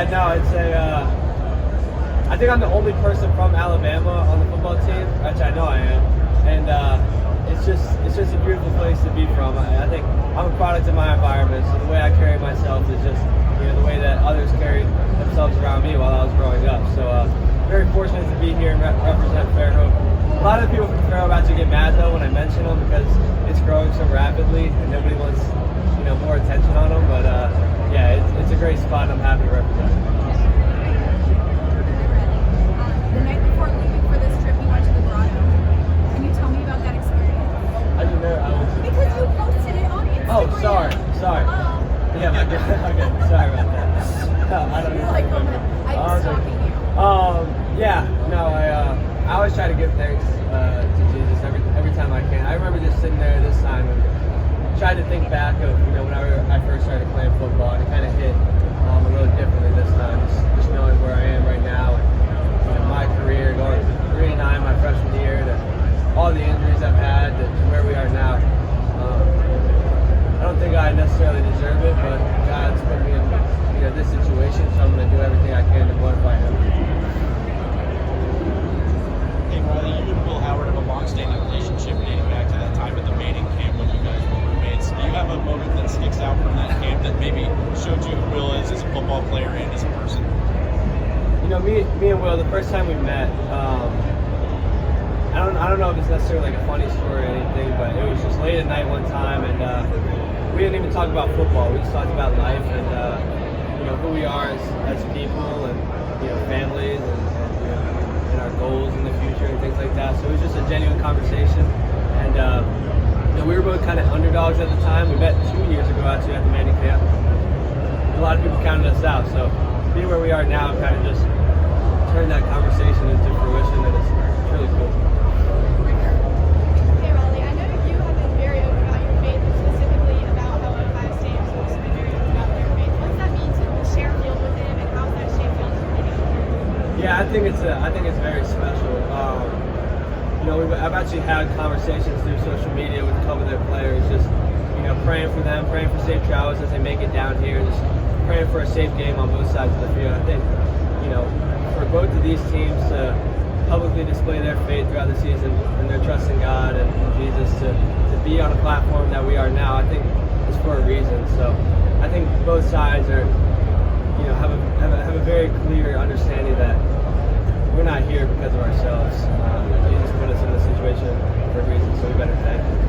Yeah, no, I think I'm the only person from Alabama on the football team, which I know I am, and it's just a beautiful place to be from. I think I'm a product of my environment, so the way I carry myself is just the way that others carried themselves around me while I was growing up. So very fortunate to be here and represent Fairhope. A lot of people from Fairhope actually get mad though when I mention them because it's growing so rapidly and nobody wants more attention on them. But yeah, it's a great spot and I'm happy to represent. The night before leaving for this trip, you went to the grotto. Can you tell me about that experience? I didn't know. Because you posted it on Instagram. Oh, sorry. Yeah, my God. Okay, sorry about that. I don't know. Like, I'm stalking you. Yeah, no, I always try to give thanks to Jesus every time I can. I remember just sitting there this time and tried to think back of when I first started playing football, and it kind of hit a little differently this time. Just knowing where I am right now, and my career going 3-9 my freshman year, to all the injuries I've had, to where we are now. I don't think I necessarily deserve it, but God's put me in this situation, so I'm going to do everything I can to glorify Him. Hey, Riley, you and Will Howard have a long-standing relationship dating back to that time at the Manning camp when you guys were roommates. Do you have a moment that sticks out from that camp that maybe showed you who Will is as a football player and as a person? Me and Will, the first time we met, I don't know if it's necessarily like a funny story or anything, but it was just late at night one time, and we didn't even talk about football. We just talked about life and who we are as people and families and our goals in the future and things like that. So it was just a genuine conversation, and we were both kind of underdogs at the time. We met 2 years ago actually at the Manning camp. A lot of people counted us out, so being where we are now kind of just turned that conversation into fruition, and it's really cool. Hey Riley, I know you have been very open about your faith, and specifically about how Ohio State has also been very open about their faith. What does that mean to share a field with him, and how has that shaped you today? Yeah, I think it's very special. I've actually had conversations through social media with a couple of their players, just praying for them, praying for safe travels as they make it down here, just praying for a safe game on both sides of the field. I think for both of these teams to publicly display their faith throughout the season and their trust in God and Jesus to be on a platform that we are now, I think is for a reason. So I think both sides are have a very clear understanding that we're not here because of ourselves. Jesus put us in this situation for a reason, so we better thank Him.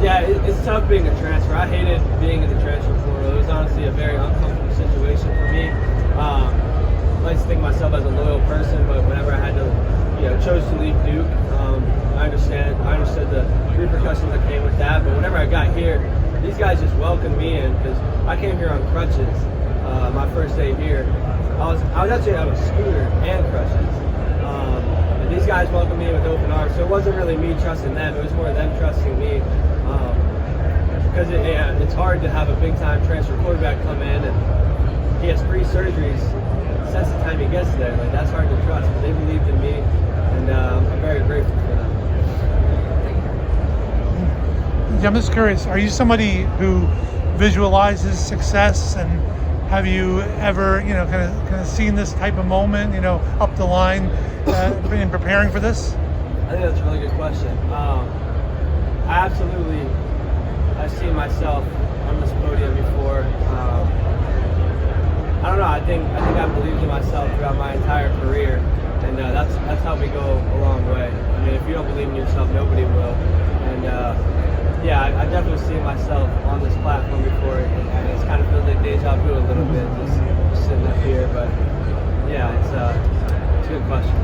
Yeah, it's tough being a transfer. I hated being in the transfer portal. It was honestly a very uncomfortable situation for me. I like to think of myself as a loyal person, but whenever I had to, chose to leave Duke, I understood the repercussions that came with that. But whenever I got here, these guys just welcomed me in because I came here on crutches. My first day here, I was actually on a scooter and crutches. And these guys welcomed me with open arms. So it wasn't really me trusting them; it was more them trusting me. Because it's hard to have a big-time transfer quarterback come in and he has 3 surgeries since the time he gets there. Like, that's hard to trust, but they believed in me, and I'm very grateful for them. Yeah, I'm just curious, are you somebody who visualizes success, and have you ever, kind of seen this type of moment, up the line in preparing for this? I think that's a really good question. I've seen myself on this podium before. I don't know. I think I've believed in myself throughout my entire career, and that's how we go a long way. I mean, if you don't believe in yourself, nobody will. And I definitely seen myself on this platform before, and it's kind of feels like deja vu a little bit, just sitting up here. But yeah, it's a good question.